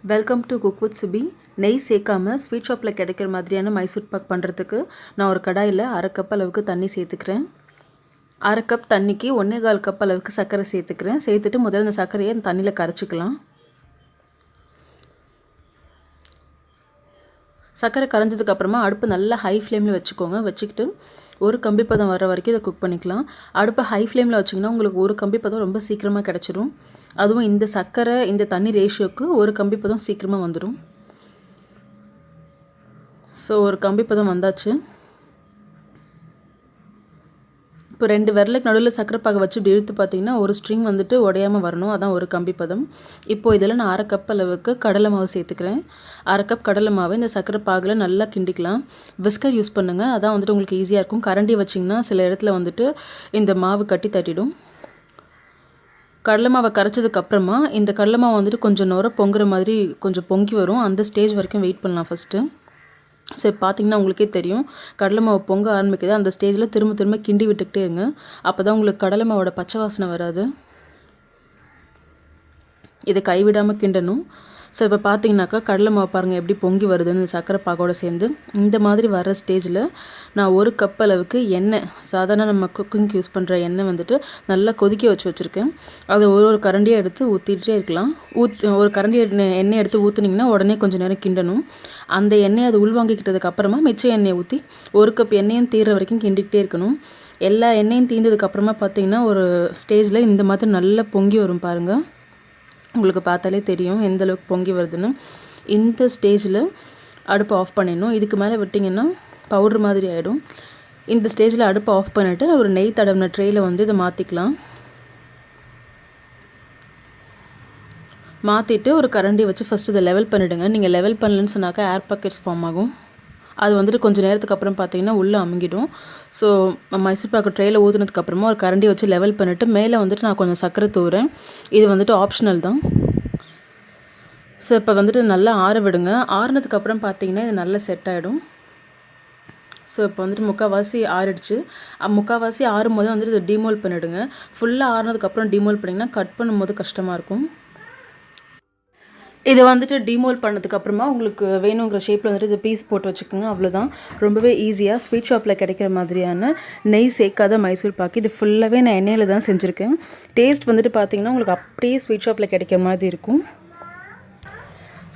Welcome to cook with சுபி. நெய் சேர்க்காமல் sweet ஷாப்பில் கிடைக்கிற மாதிரியான மைசூர் பாக் பண்ணுறதுக்கு நான் ஒரு கடாயில் 1/2 கப் அளவுக்கு தண்ணி சேர்த்துக்கிறேன். 1/2 கப் தண்ணிக்கு 1/4 கப் அளவுக்கு சர்க்கரை சேர்த்துக்கிறேன். சேர்த்துட்டு முதல்ல இந்த சர்க்கரையை இந்த தண்ணியில் கரைச்சிக்கலாம். சர்க்கரை கரைஞ்சதுக்கப்புறமா அடுப்பு நல்லா ஹை ஃப்ளேமில் வச்சுக்கோங்க. வச்சுக்கிட்டு ஒரு கம்பி பதம் வர வரைக்கும் இதை குக் பண்ணிக்கலாம். அடுப்பை ஹை ஃப்ளேமில் வச்சிங்கன்னா உங்களுக்கு ஒரு கம்பி பதம் ரொம்ப சீக்கிரமாக கிடச்சிரும். அதுவும் இந்த சர்க்கரை இந்த தண்ணி ரேஷியோக்கு ஒரு கம்பி பதம் சீக்கிரமாக வந்துடும். ஸோ ஒரு கம்பி பதம் வந்தாச்சு. இப்போ 2 விரலுக்கு நடுவில் சர்க்கரை பாகை வச்சு இப்படி இழுத்து பார்த்தீங்கன்னா ஒரு ஸ்ட்ரிங் வந்துட்டு உடையாமல் வரணும். அதான் ஒரு கம்பி பதம். இப்போது இதில் நான் 1/2 கப் அளவுக்கு கடலை மாவு சேர்த்துக்கிறேன். 1/2 கப் கடலை மாவு இந்த சர்க்கரை பாகில் நல்லா கிண்டிக்கலாம். விஸ்கர் யூஸ் பண்ணுங்கள், அதான் வந்துட்டு உங்களுக்கு ஈஸியாக இருக்கும். கரண்டி வச்சிங்கன்னா சில இடத்துல வந்துட்டு இந்த மாவு கட்டி தட்டிடும். கடலை மாவை கரைச்சதுக்கப்புறமா இந்த கடலை மாவு வந்துட்டு கொஞ்சம் நுர பொங்குற மாதிரி கொஞ்சம் பொங்கி வரும். அந்த ஸ்டேஜ் வரைக்கும் வெயிட் பண்ணலாம் ஃபஸ்ட்டு. ஸோ பார்த்தீங்கன்னா உங்களுக்கே தெரியும் கடலை மாவு பொங்க ஆரம்பிக்குது. அந்த ஸ்டேஜில் திரும்ப திரும்ப கிண்டி விட்டுக்கிட்டே இருங்க. அப்போ தான் உங்களுக்கு கடலை மாவோட பச்சை வாசனை வராது. இதை கைவிடாமல் கிண்டணும். ஸோ இப்போ பார்த்தீங்கன்னாக்கா கடலை மாவு பாருங்கள் எப்படி பொங்கி வருதுன்னு சர்க்கரை பாகோடு சேர்ந்து. இந்த மாதிரி வர ஸ்டேஜில் நான் 1 கப் அளவுக்கு எண்ணெய், சாதாரண நம்ம குக்கிங்க்கு யூஸ் பண்ணுற எண்ணெய் வந்துட்டு நல்லா கொதிக்க வச்சுருக்கேன். அதை ஒரு கரண்டியாக எடுத்து ஊற்றிட்டே இருக்கலாம். ஒரு கரண்டி எண்ணெய் எடுத்து ஊற்றுனீங்கன்னா உடனே கொஞ்சம் நேரம் கிண்டணும். அந்த எண்ணெயை அது உள்வாங்கிக்கிட்டதுக்கு அப்புறமா மிச்ச எண்ணெயை ஊற்றி 1 கப் எண்ணெயும் தீர்ற வரைக்கும் கிண்டிக்கிட்டே இருக்கணும். எல்லா எண்ணெயும் தீர்ந்ததுக்கப்புறமா பார்த்தீங்கன்னா ஒரு ஸ்டேஜில் இந்த மாதிரி நல்லா பொங்கி வரும் பாருங்கள். உங்களுக்கு பார்த்தாலே தெரியும் எந்த அளவுக்கு பொங்கி வருதுன்னு. இந்த ஸ்டேஜில் அடுப்பை ஆஃப் பண்ணிடணும். இதுக்கு மேலே விட்டிங்கன்னா பவுட்ரு மாதிரி ஆகிடும். இந்த ஸ்டேஜில் அடுப்பை ஆஃப் பண்ணிவிட்டு ஒரு நெய் தடவின ட்ரேயில் வந்து இதை மாற்றிக்கலாம். மாற்றிட்டு ஒரு கரண்டி வச்சு ஃபஸ்ட்டு இதை லெவல் பண்ணிவிடுங்க. நீங்கள் லெவல் பண்ணலன்னு சொன்னாக்கா ஏர் பாக்கெட்ஸ் ஃபார்ம் ஆகும். அது வந்துட்டு கொஞ்சம் நேரத்துக்கு அப்புறம் பார்த்தீங்கன்னா உள்ளே அமுங்கிடும். ஸோ மைசூர் பாக்கு ட்ரேயில் ஊற்றுனதுக்கப்புறமா ஒரு கரண்டி வச்சு லெவல் பண்ணிவிட்டு மேலே வந்துட்டு நான் கொஞ்சம் சர்க்கரை தூவுறேன். இது வந்துட்டு ஆப்ஷனல் தான். ஸோ இப்போ வந்துட்டு நல்லா ஆற விடுங்க. ஆறுனதுக்கப்புறம் பார்த்தீங்கன்னா இது நல்லா செட் ஆகிடும். ஸோ இப்போ வந்துட்டு முக்கால்வாசி ஆறிடுச்சு. முக்கால்வாசி ஆறும்போது வந்துட்டு இதை டிமோல்ட் பண்ணிவிடுங்க. ஃபுல்லாக ஆறுனதுக்கப்புறம் டிமோல்ட் பண்ணிங்கன்னா கட் பண்ணும்போது கஷ்டமாக இருக்கும். இதை வந்துட்டு டிமோல்ட் பண்ணதுக்கப்புறமா உங்களுக்கு வேணுங்கிற ஷேப்பில் வந்துட்டு இதை பீஸ் போட்டு வச்சுக்கோங்க. அவ்வளோதான். ரொம்பவே ஈஸியாக ஸ்வீட் ஷாப்பில் கிடைக்கிற மாதிரியான நெய் சேர்க்காத மைசூர் பாக்கு. இது ஃபுல்லாகவே நான் எண்ணெயில் தான் செஞ்சுருக்கேன். டேஸ்ட் வந்துட்டு பார்த்திங்கன்னா உங்களுக்கு அப்படியே ஸ்வீட் ஷாப்பில் கிடைக்கிற மாதிரி இருக்கும்.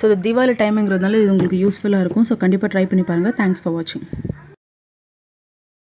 ஸோ இது தீபாவளி டைமுங்கிறதுனால இது உங்களுக்கு யூஸ்ஃபுல்லாக இருக்கும். ஸோ கண்டிப்பாக ட்ரை பண்ணி பாருங்கள். தேங்க்ஸ் ஃபார் வாட்சிங்.